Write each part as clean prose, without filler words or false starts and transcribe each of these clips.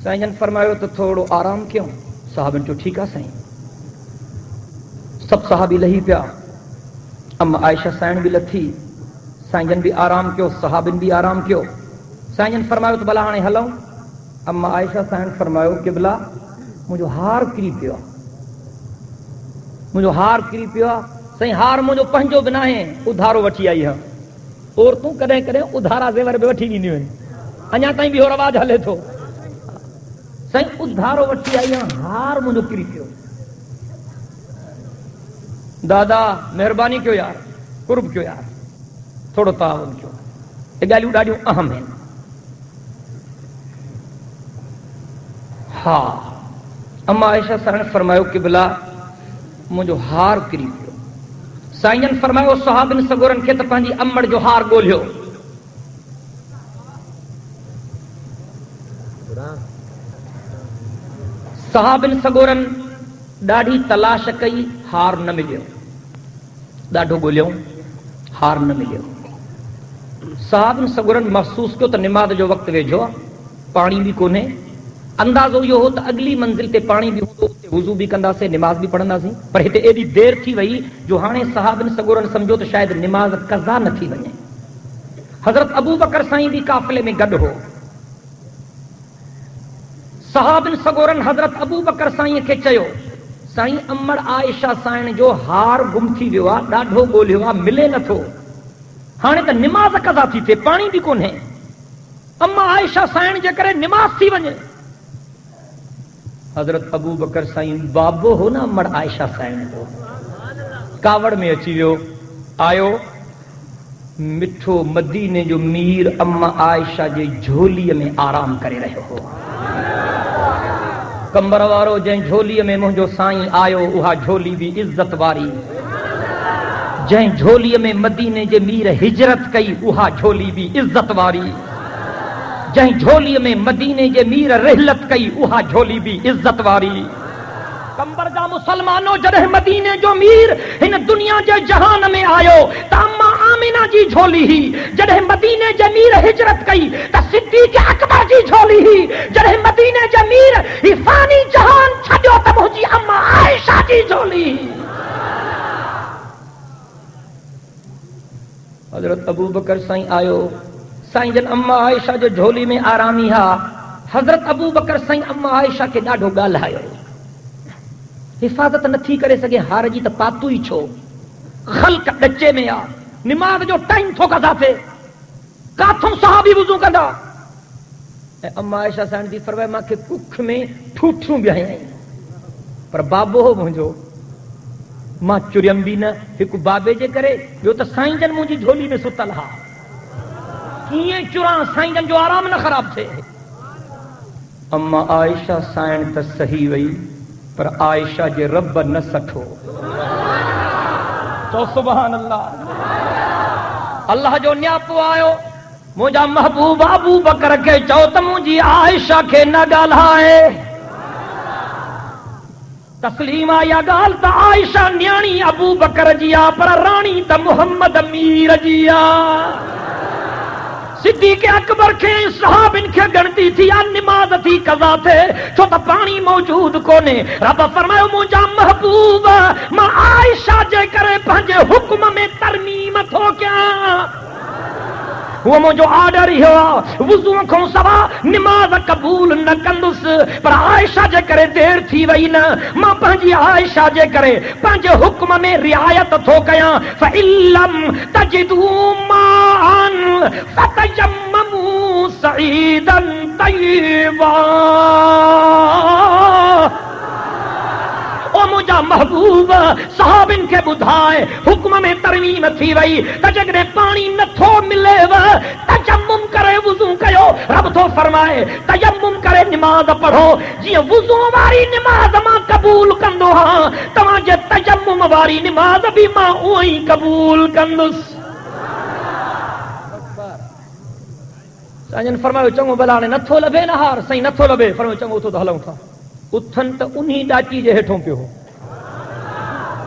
سائیں جن فرمایا تو تھوڑو آرام کیوں؟ صحابن جو ٹھیک ہے سائیں. سب صحابی لہی پیا. اما عائشہ سائن بھی لتھی. سائیں جن بھی آرام کیو، صحابن بھی آرام کیو. سائیں جن فرمایا تو بلا ہانے ہلوں. اما عائشہ سائن فرمایا کہ بلا مجھو ہار کری پیو، مجھو ہار کری پیو. سائیں ہار مجھو پنجو بنا ہے ادھارو وٹھی آئی ہے. عورتوں کدیں کدیں ادھارا زیور بھی وٹھی ڈینیوں ہیں. اñا تائیں بھی ہو رواج ہلے تھو. سائیں ادھارو وٹھی آئی ہے، ہار مجھو کری پیو. دادا مہربانی کیوں یار، قرب کیوں یار، تھوڑو تعاون کیوں. یہ گالیوں ڈاڈیوں اہم ہیں. ہاں اما عائشہ سائن فرمایا کہ بلا مجھو ہار کری پیو. سائیں جن فرمایا صحابن سگورن کے تو پانجی امڑ جو ہار گولیو. صحابن سگورن ڈاڑھی تلاش کئی، ہار نہ ملیو. ڈاڑھو گولیوں ہار نہ ملیو. صحابن سگورن محسوس کیو تو نماز جو وقت ویجھو، پانی بھی کونے. اندازو یہ ہو تو اگلی منزل تے پانی بھی ہوں، وضو بھی کندا سے نماز بھی پڑھندا سی. پر ہتے ایڈی دیر تھی وئی جو ہانے صحابن سگورن سمجھو تو شاید نماز قضا نہ تھی ونے. حضرت ابو بکر سائیں بھی قافلے میں گڈ ہو. صحابن سگورن حضرت ابو بکر سائیں کے چیو سائیں امڑ عائشہ سائن جو ہار گم تھی ویو آ، ڈاڈھو ڳولھیو آ، ملے نہ تھو. ہانے تو نماز قضا تھی تے پانی بھی کونے. اما عائشہ سائن جے کرے نماز تھی ونے. حضرت ابو بکر سائیں بابو ہو نا امڑ عائشہ سائن جو کاوڑ میں اچی ویو. آیو مٹھو مدینے جو میر اما عائشہ جے جھولی میں آرام کرے رہے ہو. کمبر وارو جن جھولی میں منجو سائیں آیو اها جھولی بھی عزت واری. جن جھولی میں مدینے جے میر ہجرت کئی اها جھولی بھی عزت واری. جن جھولی میں مدینے جے میر رحلت کئی اها جھولی بھی عزت واری. کمبر جا مسلمانوں جڑے مدینے جو میر ہن دنیا جے جہان میں آیو تا اما آمینہ جی جھولی ہی. جڑے مدینے جے میر ہجرت کئی تا صدیق اکبر جی جھولی ہی. جڑے مدینے جے میر ہی فانی جہان چھڈیو تا مجھی اما عائشہ جی جھولی ہی. حضرت ابو بکر سائیں آیو. سائیں جن اما عائشہ جو جھولی میں آرامی ہا. حضرت ابو بکر سائیں اما عائشہ کے ڈاڈھو ڳالهايو. حفاظت نہ تھی کرے سگے ہار جی تو پاتو ہی چھو. خلق ڈچے میں آ نماز جو ٹائم تھو کدا تھے کاتھوں صحابی وضو کدا. اما عائشہ سائن دی فرمائے ماں کے ککھ میں ٹھوٹھوں بیاہیں آئیں. پر بابو ہو مجھو ماں چریم بھی نہ ایک بابے جے کرے جو تو سائیں جن مجھے جھولی میں ستل ہا. کیے چران سائیں جن جو آرام نہ خراب تھے. اما عائشہ سائن تا صحیح وئی پر عائشہ جے رب نہ سٹھو. تو سبحان اللہ. اللہ جو نیاپو آیو مجھا محبوب ابو بکر کے چو تو مجھے عائشہ کے نہ ڳالهائے. تسلیم آیا گال تا عائشہ نیانی ابو بکر جیا پر رانی تا محمد امیر جیا. صدیق اکبر کے صحابن کے گنتی تھی نماز تھی قضا تھے چھو تا پانی موجود کونے. رب فرمائے مجھا محبوب ماں عائشہ جے کرے پنجے حکم میں ترمیم تھو کیا. وہ مجھو آڈر ہی ہوا وضو کو سوا نماز قبول نہ کندس. پر عائشہ جے کرے دیر تھی وئی نہ ماں پنجی عائشہ جے کرے پنجے حکم میں رعایت تھو کیا. فَإِلَّمْ تَجِدُوا مَاءً فَتَيَمَّمُوا صَعِيدًا طَيِّبًا. او مجھا محبوب صحابن کے بدھائے حکم میں ترمیم تھی وئی تجگرے پانی نہ تھو ملے و تجمم کرے وضو کیو. رب تو فرمائے تجمم کرے نماز پڑھو جی وضو واری نماز ماں قبول کندو ہاں تمہاں جے تجمم واری نماز بھی ماں اوہی قبول کندس. سائن فرمایا چنگو بلانے نہ تھو لبے نہ ہار سائیں نہ تھو لبے. فرمایا چنگو تو ہلوں تھا اتھن تو انہی ڈاچی جے ہٹھوں پہ ہو.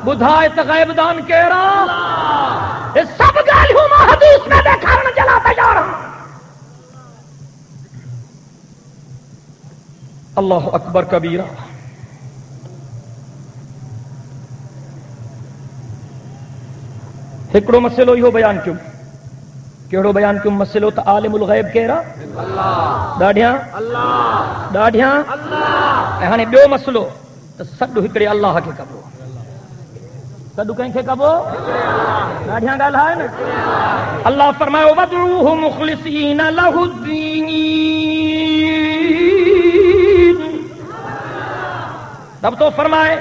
بدھائے تو غیب دان کہہ رہا یہ سب گالیوں میں حدیث میں دیکھا رہا جلاتا جا رہا. اللہ اکبر کبیرہ. ہکڑو مسئلو یہ بیان کیوں کیڑو بیان کیوں مسئلو تو عالم الغیب کہڑا ڈاڈیاں ڈاڈیاں ہانے بیو مسئلو تو سڈو ہکڑے اللہ کے کبو سڈو کہیں کے کبو ڈاڈیاں گال ہے نا. اللہ فرمائے وَدْعُوهُ مُخْلِصِينَ لَهُ الدِّينَ. رب تو فرمائے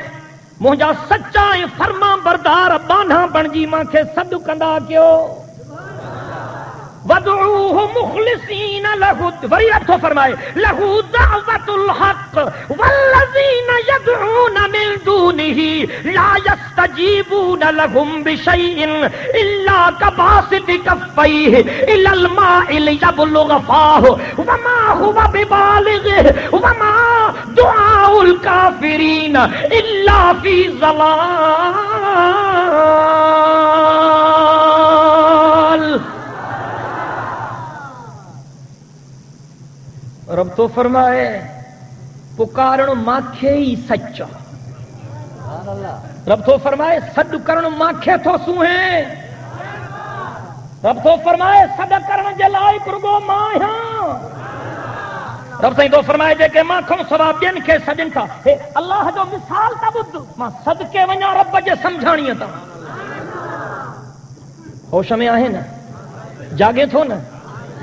مجھا سچا فرما بردار بانا بنجی ماں کے صد کندا کیو. وَدْعُوهُ مُخْلِصِينَ لَهُ. وہی رب تو فرمائے لَهُ دَعْوَةُ الْحَقِّ وَالَّذِينَ يَدْعُونَ مِن دُونِهِ لَا يَسْتَجِيبُونَ لَهُم بِشَيْءٍ إِلَّا كَبَاسِطِ كَفَّيْهِ إِلَى الْمَاءِ لِيَبْلُغَ فَاهُ وَمَا هُوَ بِبَالِغِهِ وَمَا دُعَاءُ الْكَافِرِينَ إِلَّا فِي ضَلَالٍ. رب تو فرمائے پکارن ماکھے ہی سچا. رب تو فرمائے صد کرن ماکھے تو سوہیں. رب تو فرمائے صد کرن جلائی کرگو ماہاں. رب سائیں تو فرمائے جے کہ ماں کھوں ثواب دین کے سجن تھا. اللہ جو مثال تا بدھ ماں صدقے ونیا رب جے سمجھانی تا. ہوش میں آہے نا جاگے تھو نا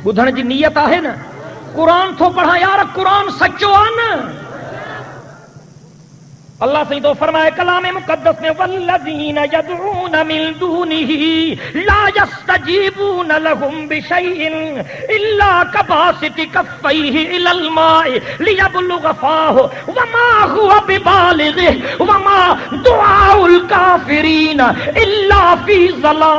بدھن جی نیت آہے نا قرآن تو پڑھا یار قرآن سچو آنا. اللہ سے تو فرمائے کلام مقدس میں والذین یدعون من دونہ لا یستجیبون لهم بشیء الا کباسط کفیہ الی الماء لیبلغ فاہ وما هو ببالغہ وما دعاء الکافرین الا فی ضلال.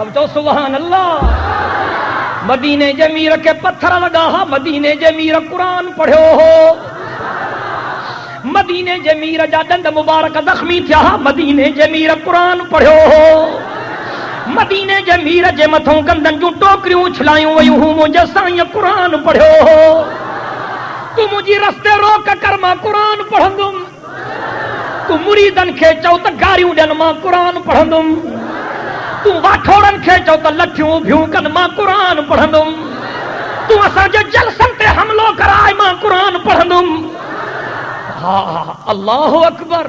سب تو سبحان اللہ. مدینے جے میر کے پتھر لگا ہا، مدینے جے میر قرآن پڑھو ہو، مدینے جے میر جا دند مبارک زخمی تھیا ہا، مدینے جے میر قرآن پڑھو ہو، مدینے جے میر جے متھوں گندن جو ٹوکریوں چھلائیوں ویوں ہوں مجھے سائیں قرآن پڑھو ہو. تو مجھے رستے روک کر ماں قرآن پڑھندم، تو مریدن کھے چاو تا گاریوں ڈن ماں قرآن پڑھندم، تو واٹھوڑن کھے چاو تا لٹھیوں بھیوں کن ماں قرآن پڑھندم، تو اسا جو جلسن تے حملو کرائے ماں قرآن پڑھندم. ہاں اللہ اکبر.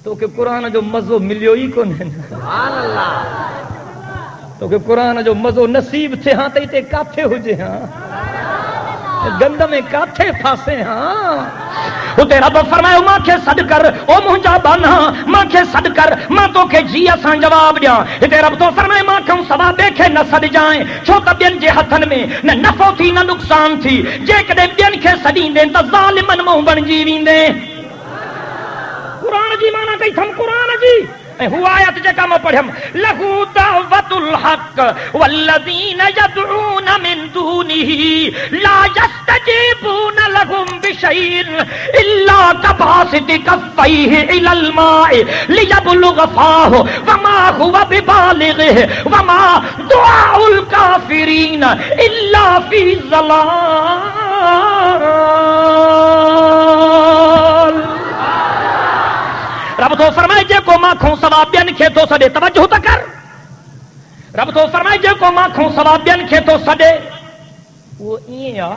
تو کہ قرآن جو مزو ملیو ہی کون ہے، سبحان اللہ. تو کہ قرآن جو مزو نصیب تھے ہاں تے کاتھے ہوجے ہاں گند میں کاتھے پھاسے ہاں. اتے رب فرمائے ماں کے صد کر او مہنجا بانا، ماں کے صد کر ماں تو کے جی اساں جواب دیا. اتے رب تو فرمائے ماں کھوں سوا دیکھے نہ صد جائیں، چھو تا بین جے ہتھن میں نہ نفع تھی نہ نقصان تھی، جے کدے بین کے صدین دیں تا ظالمن موں بن جی ویندے. قرآن جی مانا کئی تھم قرآن جی ہوا آیت جے کام پڑھم لہو دعوت الحق والذین یدعون من دونه لا یستجیبون لهم بشیء الا کباسط کفیہ الی الماء لیبلغ فاہ وما هو ببالغہ وما دعاء الکافرین الا فی ضلال. رب تو فرمائے جے کو ماں کھوں ثواب بین کھے تو سڈے توجہ تا کر. رب تو فرمائے جے کو ماں کھوں ثواب بین کھے تو سڈے وہ این آ.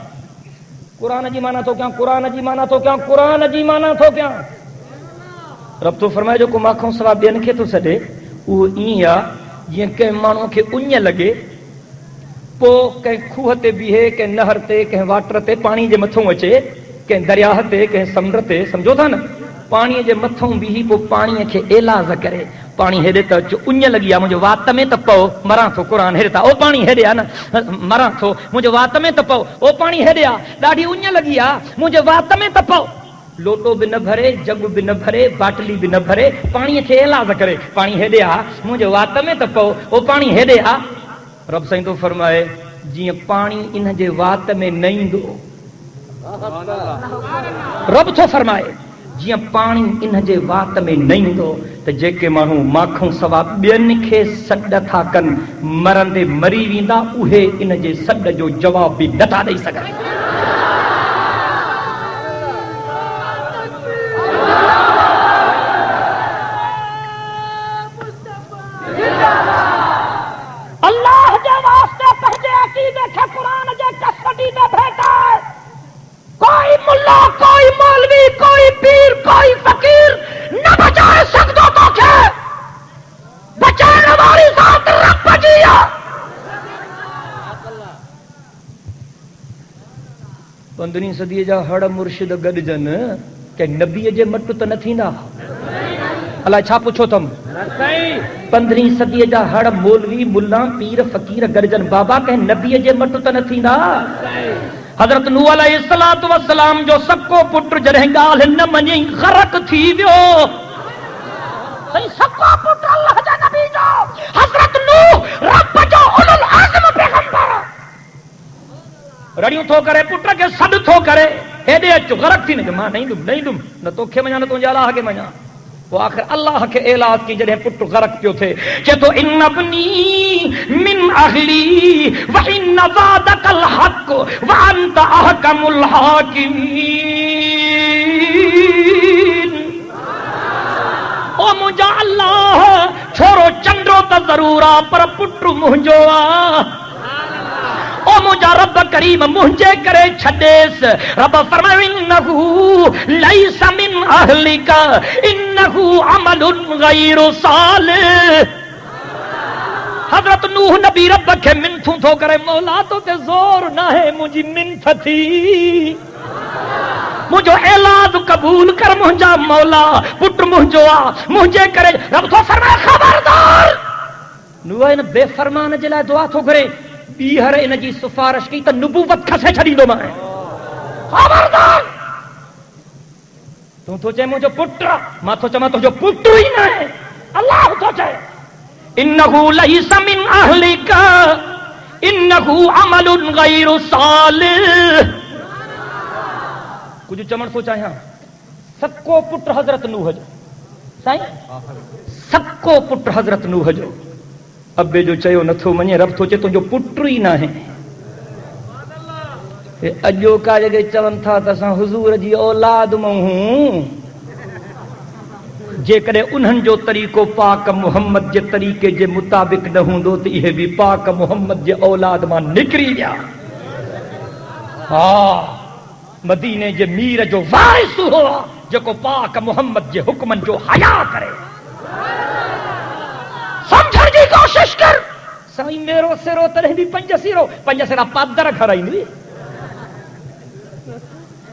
قرآن جی مانا تو کیا، قرآن جی مانا تو کیا، قرآن جی مانا تو کیا. رب تو فرمائے جو کو ماں کھوں ثواب بین کھے تو سڈے وہ این آ یہ کہ مانو کہ انج لگے پو کہ کھوہ تے بیہے کہ نہر تے کہ واٹر تے پانی جے متھوں اچے کہ دریا تے کہ سمندر تے، سمجھو تھا نا پانی جے متھوں بھی پو پانی کے اعلاز کرے. پانی ہیڈے تو انج لگیا مجھے وات میں تپو مراں تو قرآن ہیڈتا او پانی ہیڈیا نا مراں تو مجھے وات میں تپو او پانی ہیڈیا ڈاڈی انج لگیا مجھے وات میں تپو. لوٹو بھی نہ بھرے، جگ بھی نہ بھرے، باٹلی بھی نہ بھرے، پانی کے اعلاز کرے پانی ہیڈیا مجھے وات میں تپو او پانی ہیڈیا. رب سائیں تو فرمائے جی پانی ان جے وات میں نہیں دو. رب تو فرمائے جی پانی ان جے وات میں نہیں دو تو جے کے مانو ماکھوں سوا بین کے سڈ تھا کن مرندے مری ویندا اوہے ان جے سڈ جو جواب بھی نتا دئی سگن. اللہ جے واسطے پہنچے عقیدے کے قرآن جے کسٹڈی میں بھیٹا ہے. کوئی ملا، کوئی مولوی، کوئی پیر، کوئی فقیر نہ بچائے سکتو تو کہ بچانے والی ذات رب جیا. 15 صدی جا ہڑ مرشد گڈجن کہ نبی جے مٹ تو نہ تھیندا. اللہ چھا پوچھو تم 15 صدی جا ہڑ مولوی ملا پیر فقیر گڈجن بابا کہ نبی جے مٹ تو نہ تھیندا. حضرت نوح علیہ السلام جو سب کو پٹر جڑیں گال نہ منی غرق تھی ویو. سب کو پٹر اللہ جا نبی جو حضرت نوح رب جو اولو العزم پیغمبر رڑیوں تھو کرے پٹر کے سد تھو کرے ہیڈے اچ غرق تھی نہ ماں نہیں دم نہ تو کھے منیا نہ تو جالا کے منیا. وہ آخر اللہ کے اعلان کی جڑے پٹ غرق پیو تھے کہ تو ان ابنی من اہلی و ان وعدک الحق وانت احکم الحاکمین. او مجھا اللہ چھوڑو چندرو تا ضرورا پر پٹر مہنجو آ. او مجھا رب کریم مہنجے کرے چھڑیس. رب فرمائے انہو لیس من اہلک انہو عمل غیر صالح. حضرت نوح نبی رب کے منتھوں تھو کرے مولا تو تے زور نہ ہے مجھے منتھ تھی مجھو اعلان قبول کر مہنجا مولا پٹر مہنجو آ مہنجے کرے. رب تو فرمائے خبردار نوح نے بے فرمان جلا دعا تھو کرے بیہر ان جی سفارش کی تو نبوت کھسے چھڑی دو میں. خبردار تو چاہے مجھے پٹر ماں تو چاہے تو جو پٹر ہی نہ ہے اللہ تو چاہے انہو لیس من اہلک انہو عمل غیر صالح. کچھ چمن سوچا یہاں سب کو پٹر حضرت نوح جو سائیں سب کو پٹر حضرت نوح جو ابے جو چیو نتھو منے رب تو چے تو جو پٹر ہی نہ ہے اجو کا جگہ چون تھا تساں حضور جی اولاد مہوں جے کدے انہن جو طریقو پاک محمد جے طریقے جے مطابق نہ ہوندو تے یہ بھی پاک محمد جے اولاد ماں نکری گیا. ہاں مدینے جے میر جو وارث ہوا جو کو پاک محمد جے حکمن جو حیا کرے. سمجھن جی کوشش کر سائیں میرو سرو ترے بھی پنج سیرا پادر گھر آئی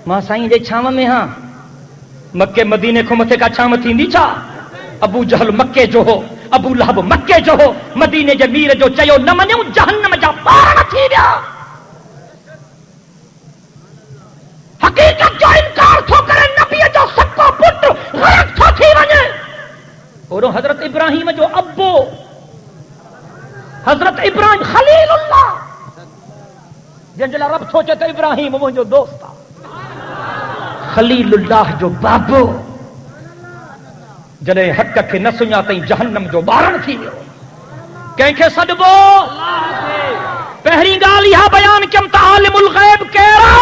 ماں سائیں جے چھاو میں ہاں مکے مدینے کو متے کا چھام تھیندی چھا. ابو جہل مکے جو ہو ابو لہب مکے جو ہو مدینے جے میر جو چیو نہ منیو جہنم جا پار تھی گیا. حقیقت جو انکار تھو کرے نبی جو سب کو پٹر غرق تھو تھی ونے اور حضرت ابراہیم جو ابو حضرت ابراہیم خلیل اللہ جن جلا رب سوچے تو ابراہیم وہ جو دوست تھا خلیل اللہ جو بابو جنہیں حق کے نہ سنیا تئیں جہنم جو بارن تھی ویو کہیں کے صدبو پہری گال یہ بیان کم تا عالم الغیب کیرا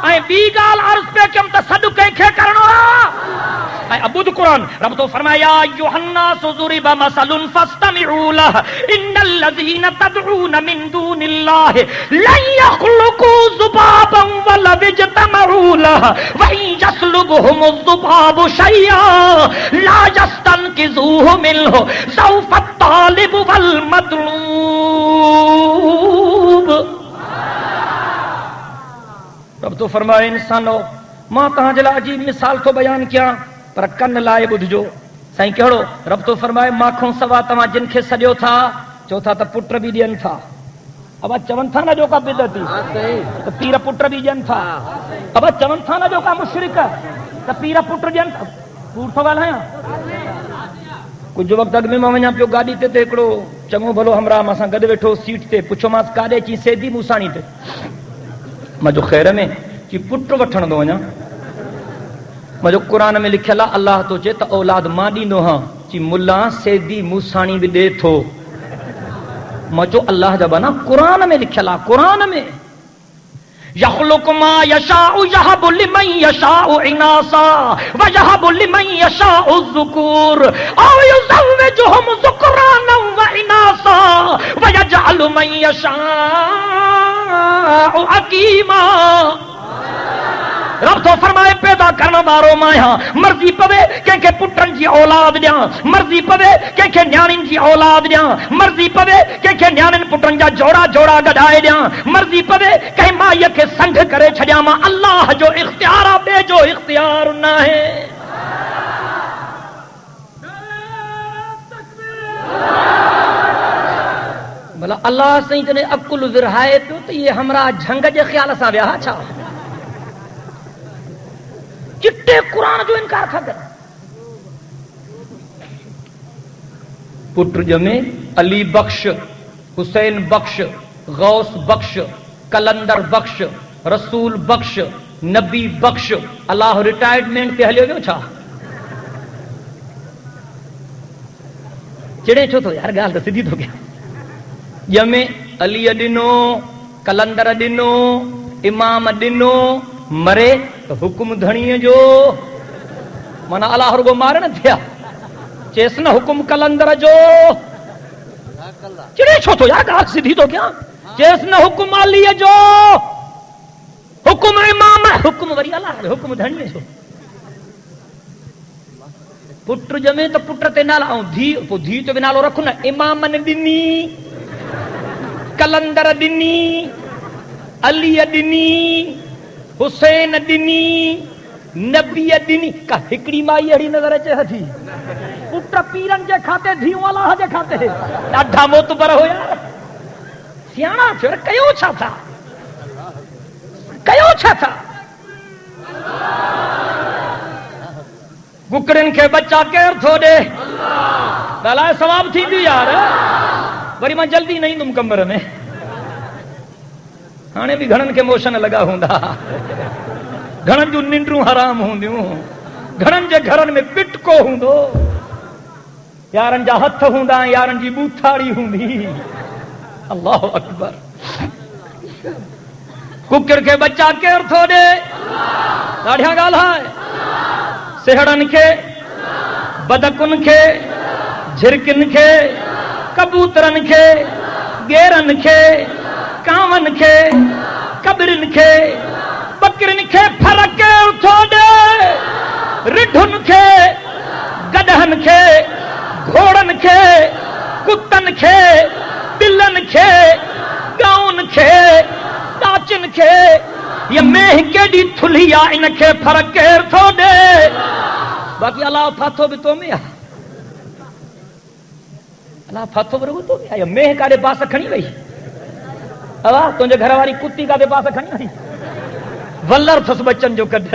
اے بی گال عرض پہ کم تا صدو کہیں کے کرنو اے ابود قرآن رب تو فرمایا ایوہ الناس ضرب مثل فاستمعوا له ان الذين تدعون من دون الله لن يخلقوا ذبابا ولو اجتمعوا له وان يسلبهم الذباب شيئا لا يستنقذوه منه ضعف الطالب والمطلوب. رب تو فرمایا انسانو ماں تہاں جلا عجیب مثال تو بیان کیا پر کن لائے بدھ جو سائیں کہڑو رب تو فرمائے ماکھوں سوا تمہاں جن کے سجو تھا چوتھا تا پٹر بھی دین تھا اب چون تھا نا جو کا بدعتی تو پیرا پٹر بھی دین تھا اب چون تھا نا جو کا مشرک تو پیرا پٹر دین تھا پور تو والا ہے کچھ وقت اگ میں میں پیو گاڑی تے ایکڑو چنگو بھلو ہمراہ ماساں گڈ ویٹھو سیٹ تے پچھو ماس کاڈے چی سیدھی موسانی تے میں جو خیر میں چی پٹر وٹھن دو وجا مجھے قرآن میں لکھلا اللہ تو چے تا اولاد ماں ڈینو ہاں چی ملا سیدھی موسانی بھی دے تھو مجھو اللہ جب نا قرآن میں لکھلا قرآن میں یخلق ما یشاء یہب لمن یشاء اناسا ویہب لمن یشاء الذکور او یزوجہم ذکرانا واناسا ویجعل من یشاء عقیما. رب تو فرمائے پیدا کرنا بارو مایا مرضی پوے کہ پٹن جی اولاد دیاں مرضی پوے کہ نیانن جی اولاد دیاں مرضی پوے کہ نیانن پٹن جا جوڑا جوڑا گڈائے دیاں مرضی پوے کہ مائی کے سنگ کرے چھڑیا ماں اللہ جو اختیار بے جو اختیار نہ ہے. بلا اللہ سائیں جنے عقل ورہائے تو یہ ہمراہ جھنگ جے خیال سا ویا چھا چٹے قرآن جو انکار کھا کر پٹر جمے علی بخش حسین بخش غوث بخش کلندر بخش رسول بخش نبی بخش اللہ ریٹائرمنٹ پہ ہلے ہوئے چھا چڑے چھو تو یار گال تو سیدھی تو گیا جمے علی ڈنو کلندر ڈنو امام ڈنو مرے تو حکم دھنی جو منا اللہ رگو مارے نہ تھیا چیس نہ حکم کلندر جو چڑے چھو تو یار گال سیدھی تو کیا چیس نہ حکم علی جو حکم امام حکم وری اللہ حکم دھنی جو پٹر جمے تو پٹر تے نال آؤں دھی تو بھی نالو رکھو نا امام نے ڈنی کلندر ڈنی علی ڈنی حسین ڈنی نبی ڈنی کا ہکڑی مائی اڑی نظر اچے تھی پٹر پیرن جے کھاتے دھیوں والا جے کھاتے ڈاڈھا موتبر ہو یار سیانا پھر کیوں چھا تھا کیوں چھا تھا گکڑن کے بچہ کیر تھو دے دلائے ثواب تھی دی یار وری میں جلدی نہیں تم کمر میں ہانے بھی گھڑن کے موشن لگا ہوندا گھڑن جو ننڈروں حرام ہوندیوں گھڑن جے گھرن میں پٹ کو ہوندو یارن جا ہتھ ہوندا یارن جی بوتھاڑی ہوندی اللہ اکبر ککر کے بچہ کیر تھو دے داڑھیاں گالا ہے سہڑن کے بدکن کے جھرکن کے کبوترن کے گیرن کے کاون کے کبرن کے بکرن کے فرق کے اٹھو دے رڈھن کے گدہن کے گھوڑن کے کتن کے بلن کے گاؤن کے ڈاچن کے یہ میہ کے دی تھلیا ان کے فرق کے اٹھو دے باقی اللہ پھاتو بھی تو میں اللہ پھاتو برگو تو میں میہ کا دے پاس کھنی بھئی اللہ تجھے گھر والی کتی کا دے پاس کھنی بھئی ولر تھس بچن جو کڈ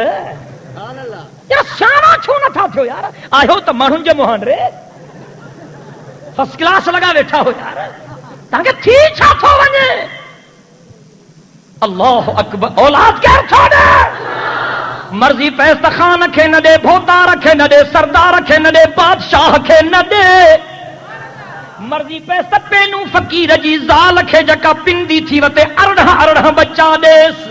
یار سیانا چھو نہ تھا تھو یار آہو تو مانن جو موہن رے فرسٹ کلاس لگا بیٹھا ہو یار تاکہ تھی چھا تھو ونجے اللہ اکبر اولاد کیا چھو دے مرضی پیست خان رکھے نہ دے بھوتا رکھے نہ دے سردار رکھے نہ دے بادشاہ رکھے نہ دے مرضی پیست پینو فقیر جی زال رکھے جکا پندی تھی وتے ارڑھا بچہ دیس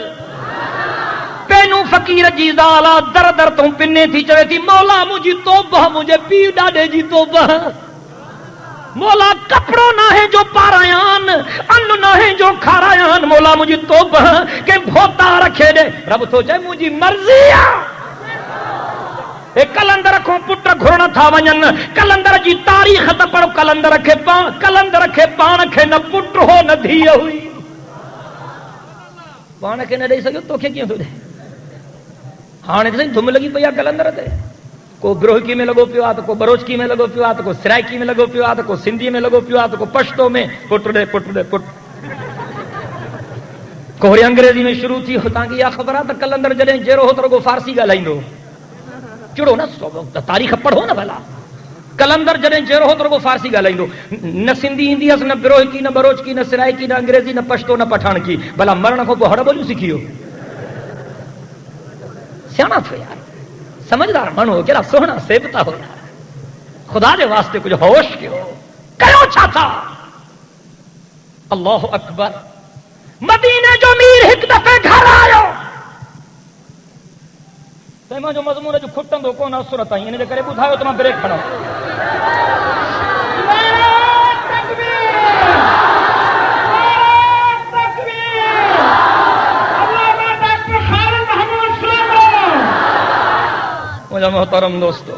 پینو فقیر جی زالا در در تم پنے تھی چوے تھی مولا مجھے توبہ مجھے پی ڈاڈے جی توبہ مولا کپڑوں نہ ہے جو پارایان ان نہ ہے جو کھارایان مولا مجھے توبہ کہ بھوتا رکھے دے رب تو جائے مجھے مرضی ایک کلندر رکھو پٹر گھرنا تھا ونجن کلندر جی تاریخ تا پڑھو کلندر رکھے پان کے نہ پٹر ہو نہ دھی ہوئی پان کے نہ دے سکو تو کیوں تو دے ہاں نے دھم لگی پیا کلندر تے کو گروہکی میں لگو پیو تو کو بروچکی میں لگو پیو تو کو سرائکی میں لگو پیو تو کو سندھی میں لگو پیو تو کو پشتو میں پٹ دے کوہری انگریزی میں شروع تھی ہوتا کہ یا خبرات کلندر جڑے جیرو ہو تو کو فارسی ڳالهائيندو چڑو نا تاریخ پڑھو نا بھلا کلندر جڑے جیرو ہو تو کو فارسی ڳالهائيندو نہ سندھی ہندی اس نہ بروچکی نہ بروچکی نہ سرائکی نہ انگریزی نہ پشتو نہ پٹھان کی بھلا مرن کو ہڑ بولو سکھیو سیاح تھو یار سمجھدار منو کہڑا سونا سیبتا ہو یار خدا دے واسطے کچھ ہوش کیو کرو چھاتا اللہ اکبر مدینے جو میر ایک دفعے گھر آیو تیمہ جو مضمون جو کھٹن دو کون اثرت آئی انہیں کرے بدھائیو تو میں بریک کھڑا مجھے محترم دوستو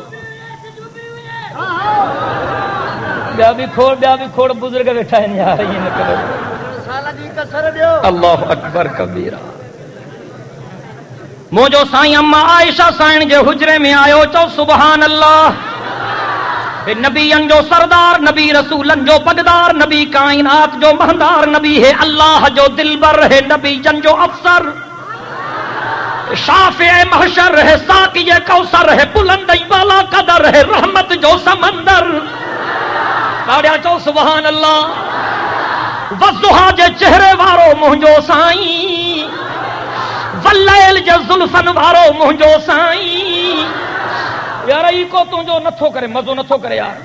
بیا بھی کھوڑ بزرگ بیٹھا ہے نہیں آ رہی ہے اللہ اکبر کبیرہ موجو سائیں اما عائشہ سائن کے حجرے میں آئے چو سبحان اللہ نبیین جو سردار نبی رسولن جو پگدار نبی کائنات جو مہندار نبی ہے اللہ جو دلبر ہے نبی جن جو افسر شافع محشر ہے ساقی کوثر ہے بلند بالا قدر ہے رحمت جو سمندر تاڑیا چو سبحان اللہ وضحا جے چہرے وارو مہنجو سائیں واللیل جے زلفن وارو مہنجو سائیں یار ای کو تجو نتھو کرے مزو نتھو کرے یار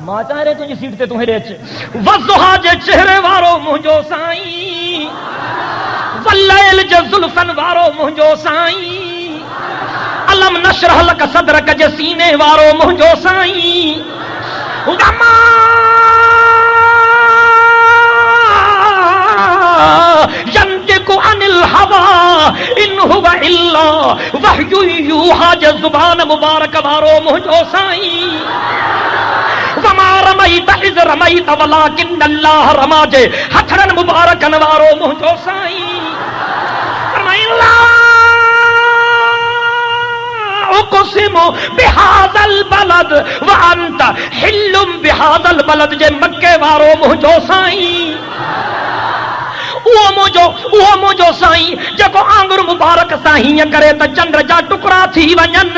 ماں چاہ رہے تجھی سیٹ تے تمہیں ریچ وضحا جے چہرے وارو مہنجو سائیں واللیل جے زلفن وارو مہنجو سائیں علم نشرح لک صدرک جے سینے وارو مہنجو سائیں وما ینطق عن الهوى ان هو الا وحی یوحی جے زبان مبارک وارو مہنجو سائیں وما رمیت اذ رمیت ولکن اللہ رما جے ہتھڑن مبارکن وارو مہنجو سائیں اقسم بهذا البلد وانت حل بهذا البلد جے مکے وارو مہنجو سائیں وہ مجھو سائیں جکو آنگر مبارک سائیں کرے تا چندر جا ٹکرا تھی ونن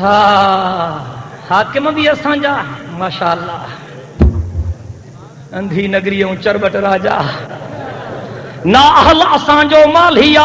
ہاں حاکم بھی اسانجا ماشاءاللہ اندھی نگریوں چربٹ راجا نا اہل اسانجو مالیا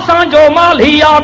اسانجو مالیا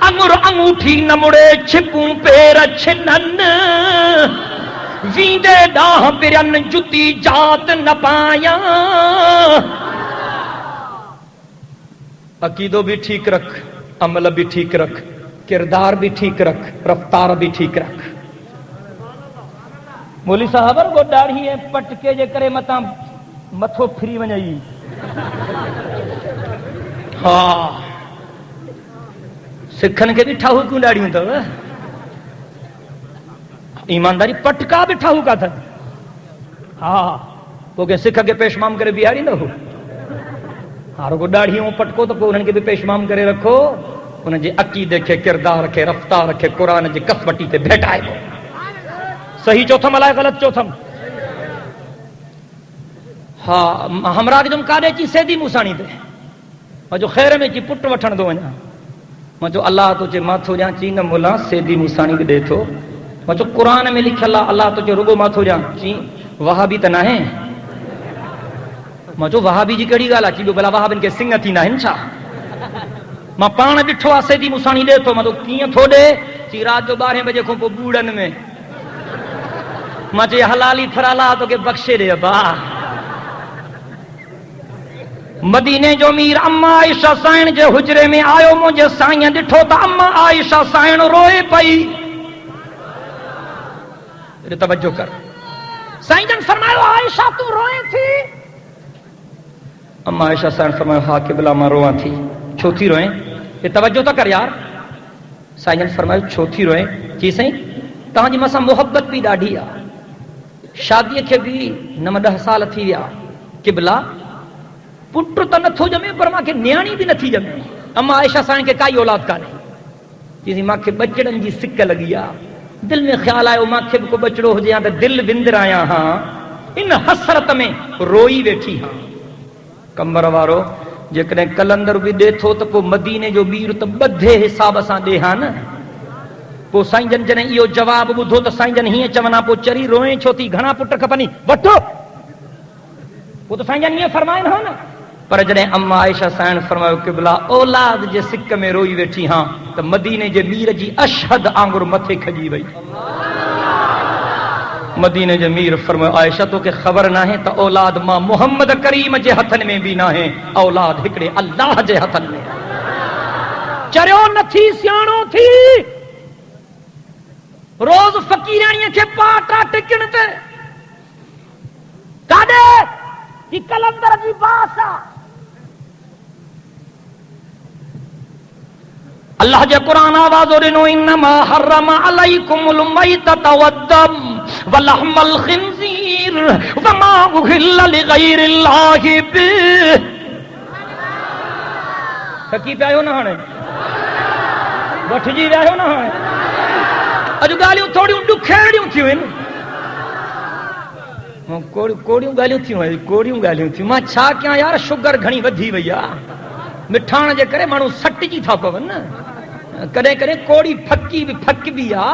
انگر انگوٹھی نہ مڑے چھپوں پیر چھنن ویندے ڈاہ پرن جتی جات نہ پایا عقیدو بھی ٹھیک رکھ عمل بھی ٹھیک رکھ کردار بھی ٹھیک رکھ رفتار بھی ٹھیک رکھ مولی صاحب کو ڈاڑھی ہے پٹکے جے کرے متا متھو پھری ونجائی ہاں سکھن کے بھی ٹھاہو کیوں ڈاڑھی ہوں تو ایمانداری پٹکا بھی ٹھاہو کا تھا ہاں وہ کہ سکھ کے پیشمام کرے بیاری نہ ہو ہارو کو ڈاڑھی ہوں پٹکو تو انہوں کے بھی پیشمام کرے رکھو انہیں جی عقیدے کے کردار رکھے رفتار رکھے قرآن جی کسبٹی تے بھیٹائے کو صحیح چوتھم الائے غلط چوتھم ہاں ہمراہ جم کاڑے چی سیدھی موسانی دے اور جو خیر میں چی پٹ وٹھن دو وجہ میں جو اللہ تو چے ماتھو جان چی نہ مولا سیدھی موسانی دے تو میں جو قرآن میں لکھ اللہ تو چے رگو ماتھو جان چی وہابی تا نہ ہیں میں جو وہابی جی کڑی گالا چی بلا وہابن کے سنگتی نہ ہنچا میں پان ڈٹھو آ سیدھی موسانی دے تو میں تو کیاں تھو دے چی رات جو 12 بجے کو بوڑن میں مجھے حلالی تھرالا تو کہ بخشے دے ابا مدینے جو میر اما عائشہ سائن جے حجرے میں آیو مجھے سائیں ڈٹھو تا اما عائشہ سائن روئے پئی توجہ کر سائیں جن فرمایا عائشہ تو روئے تھی اما عائشہ سائن فرمایا ہاں قبلہ میں رواں تھی چھو تھی روئیں یہ توجہ تو کر یار سائیں جن فرمایا چھو تھی روئیں کی سائیں تاں جی مسا محبت بھی ڈاڑھی آ شادی کے بھی 9-10 سال تھی ویا قبلہ پٹ تو نتھو جمے پر ماں کے نیانی بھی نتھی جمے اما عائشہ سائن کے کائی اولاد کا نہیں جیسی ماں کے بچڑن جی سکھ لگی آ دل میں خیال آئے ماں کے کو بچڑو ہو جائیں تو دل وندر آیا ہاں ان حسرت میں روئی بیٹھی ہاں کمبر وارو جکنے کلندر بھی دے تھو تو کو مدینے جو بیر تو بدھے حساب سان دے ہاں نا پو سائیں جن جن ایو جواب بدھو تو سائیں جن ہی چونا پو چری روئیں چھوتی گھنا پٹ کپنی وٹو وہ تو سائیں جن یہ فرمائیں ہاں نا پر جنہیں اما عائشہ سائن فرمائے قبلہ اولاد جے سکھ میں روئی بیٹھی ہاں تو مدینے جے میر جی اشہد آنگر متھے کھجی وئی مدینے جے میر فرمائے عائشہ تو کہ خبر نہ ہے تو اولاد ماں محمد کریم جے ہتھن میں بھی نہ ہے اولاد ہکڑے اللہ جے ہتھن میں چریو نتھی سیانو تھی روز فقیرانی کے پاٹا ٹکن تے کاڈے یہ کلندر جی باسا اللہ جے قرآن آواز ورنو انما حرم علیکم المیتۃ والدم ولحم الخنزیر وما اہل لغیر اللہ به تھکی پہ آئو نہ ہانے وٹھ جی رہو نہ ہانے اج گالیوں تھوڑیوں ڈکھیڑیوں تھیوں ہیں کوڑیوں گالیوں تھیوں ہیں کوڑیوں گالیوں تھیوں ماں چھا کیا یار شوگر گھنی ودھی ویا مٹھاڻ جے کرے مانو سٹ جی تھا پون کدے کدے کوڑی پھکی بھی پھک بھی آ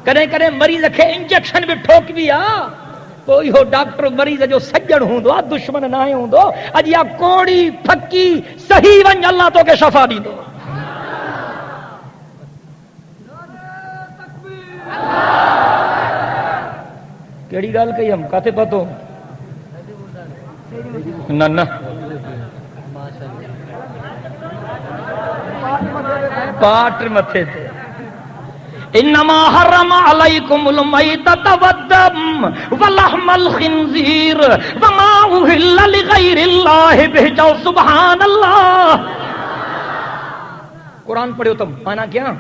کدے کدے مریض کي انجیکشن بھی ٹھوک بھی آ کوئی ہو ڈاکٹر مریض جو سجن ہوندو دشمن نہ ہوندو اج یا کوڑی پھکی صحیح ون اللہ تو کے شفا دیندو کیڑی گل کہی ہم کاتے پتو نہ نہ پاٹ متھے تھے انما حرم علیکم المیتۃ والدم ولحم الخنزیر وما اہل لغیر اللہ به جو سبحان اللہ قرآن پڑھو تم مانا کیا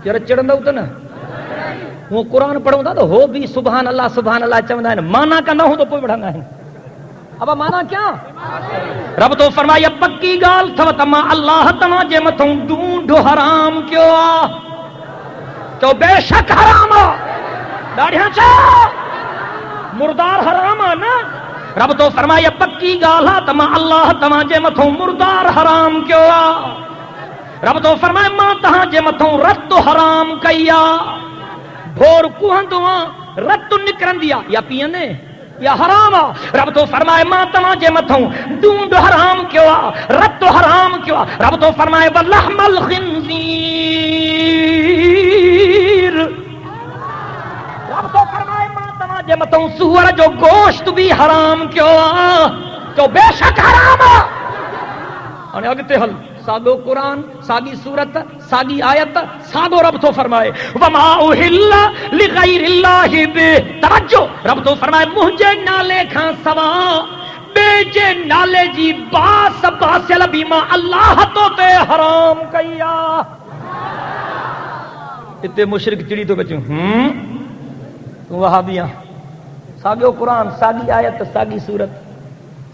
جرا چڑھندا تو نا وہ قرآن پڑھوں تھا تو ہو بھی سبحان اللہ چوندا ہے مانا کا نہ ہو تو کوئی بڑھانا ہے اب مانا کیا رب تو فرمایا پکی گال تھو تما اللہ تما جے متھوں ڈونڈ حرام کیوں تو بے شک حرام داڑھیاں چا مردار حرام نا رب تو فرمایا پکی گال تما اللہ تما جے متھوں مردار حرام کیوں رب تو فرمایا ماں تہاں جے متھوں رت حرام کیا بھور کوہندو رت نکرندیا یا پینے یا حرام رب تو فرمائے ماں تماں جے متھوں ڈونڈ حرام کیوں رب تو حرام کیوں رب تو فرمائے ولحم الخنزیر رب تو فرمائے ماں تماں جے متھوں سور جو گوشت بھی حرام کیوں تو بے شک حرام اور اگتے حل ساگو قرآن ساگی صورت ساگی آیت ساگو رب تو فرمائے وما احل لغیر اللہ بہ توجہ رب تو فرمائے مجھے نالے کھاں سوا بے جے نالے جی باس باسل بیما اللہ تو تے حرام کیا اتنے مشرک چڑی تو بچوں وہابیاں ساگو قرآن ساگی آیت ساگی صورت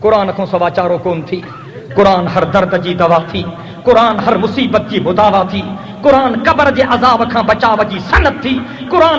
قرآن کو سوا چاروں کون تھی قرآن ہر درد جی دوا تھی قرآن ہر مصیبت جی مداوا تھی قرآن قبر جے عذاب کھاں بچاو جی سند تھی قرآن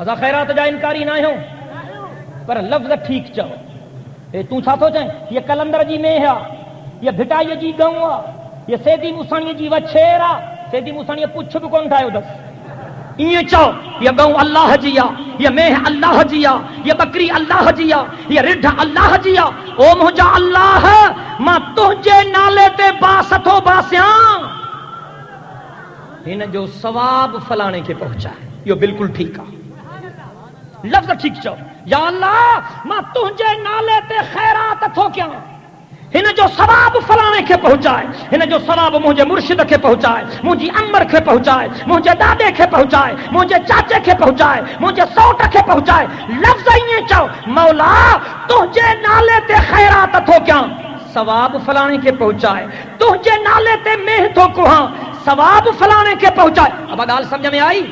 اسا خیرات جا انکاری نہ ہوں پر لفظ ٹھیک چو اے تو چھا تو چائیں یہ کلندر جی میں ہے یہ بھٹائی جی گوں یہ سیدھی مسانی جی وچھیرا سیدھی مسانی پچھ بھی کون ٹھایو دس یہ چاو یہ گوں اللہ جیا یہ میہ اللہ جیا یہ بکری اللہ جیا یہ رڈ اللہ جیا او مجھا اللہ ماں تجھے نالے تے باستو باسیاں ان جو ثواب فلانے کے پہنچا ہے یہ بالکل ٹھیک ہے لفظ ٹھیک چاو یا اللہ ماں تجھے نالے تے خیرات تھو کیا ہن جو ثواب فلانے کے پہنچائے ہن جو ثواب مجھے مرشد کے پہنچائے مجھے امر کے پہنچائے مجھے دادے کے پہنچائے مجھے چاچے کے پہنچائے مجھے سوٹ کے پہنچائے لفظ یہ چاہو مولا تجھے نالے تے خیرات تھو کیا ثواب فلانے کے پہنچائے تجھے نالے تے مہ تھو کوہاں ثواب فلانے کے پہنچائے اب گال سمجھ میں آئی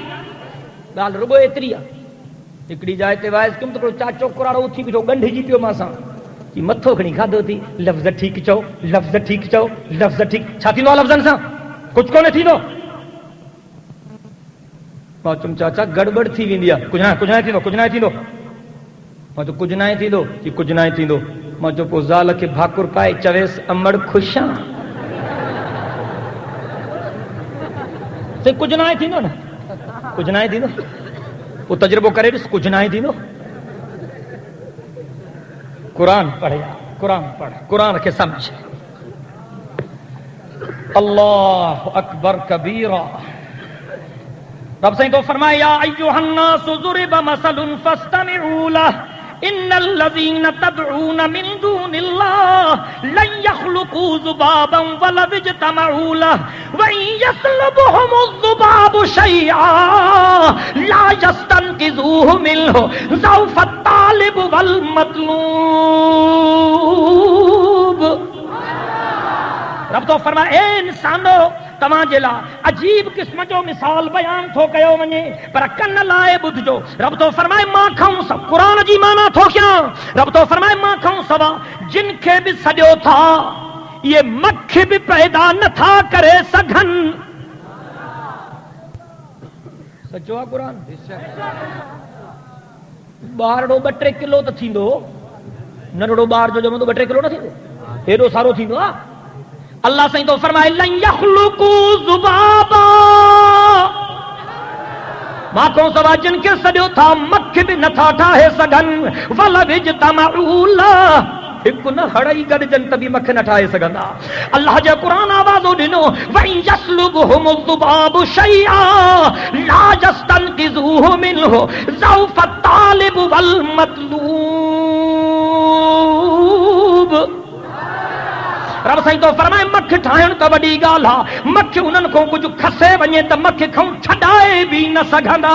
گال رگو اتری ہکڑی جائے تے وائز کم تو چاچو کراڑو اٹھی بیٹھو گنڈھی جی پیو ماساں متھو کھڑی کھادو تھی لفظ ٹھیک چو لفظ ٹھیک چو لفظ ٹھیک چھا تھیندو لفظن سان کچھ کونے تھیندو ما تم چاچا گڑبڑ تھی ویندی کچھ نہ تھیندو کچھ نہ تھیندو ما تو کچھ نہ تھیندو کہ کچھ نہ تھیندو ما جو پو زال کے بھاکر پائے چويس امڑ خوشاں تے کچھ نہ تھیندو نا کچھ نہ تھیندو وہ تجربہ کرے کچھ نہ تھیندو قرآن پڑھے قرآن پڑھ قرآن کے سمجھ اللہ اکبر کبیرہ رب سے تو فرمایا یا ایھا الناس ضرب مثل فاستمعوا له ان الذين تدعون من دون الله لن يخلقوا ذبابا ولو اجتمعوا له وان يسلبهم الذباب شيئا لا يستنقذوه منه ضعف الطالب والمطلوب رب تو فرمایا اے انسانو تماں جلا عجیب قسم جو مثال بیان تھو کیو ونجے پر کن لائے بدھ جو رب تو فرمائے ماں کھاؤں سب قرآن جی مانا تھو کیا رب تو فرمائے ماں کھاؤں سوا جن کے بھی سجو تھا یہ مکھ بھی پیدا نہ تھا کرے سگھن سچو قرآن بارڑو 2-3 کلو تو تھیندو نرڑو بار جو جمع تو 2-3 کلو نہ تھیندو ایڈو سارو تھیندو اللہ سائیں تو فرمائے لن یخلقوا ذبابا ماں کو سوا جن کے سجو تھا مکھ بھی نہ تھا ٹھاہے سگن ولو اجتمعوا له ایک نہ ہڑائی گڈ جن تبھی مکھ نہ ٹھائے سگندا اللہ جے قرآن آوازو ڈنو وَإِن يَسْلُبْهُمُ الذُّبَابُ شَيْئًا لَا يَسْتَنقِذُوهُ مِنْهُ ضَعْفَ الطَّالِبِ وَالْمَطْلُوبِ رب سائیں تو فرمائے مکھ ٹھائن تو وڈی گال ہا مکھ انہن کو کچھ کھسے ونجے تو مکھ کھوں چھڈائے بھی نہ سگھندا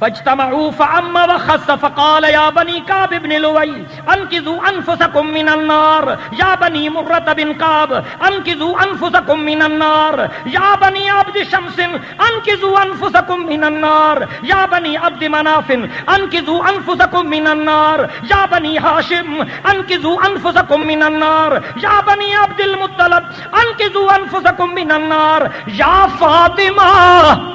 فاجتمعوا فعم وخص فقال يا بني كعب بن لؤي انقذوا انفسكم من النار يا بني مرة بن كعب انقذوا انفسكم من النار يا بني عبد شمس انقذوا انفسكم من النار يا بني عبد مناف انقذوا انفسكم من النار يا بني هاشم انقذوا انفسكم من النار يا بني عبد المطلب انقذوا انفسكم من النار يا فاطمه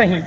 6।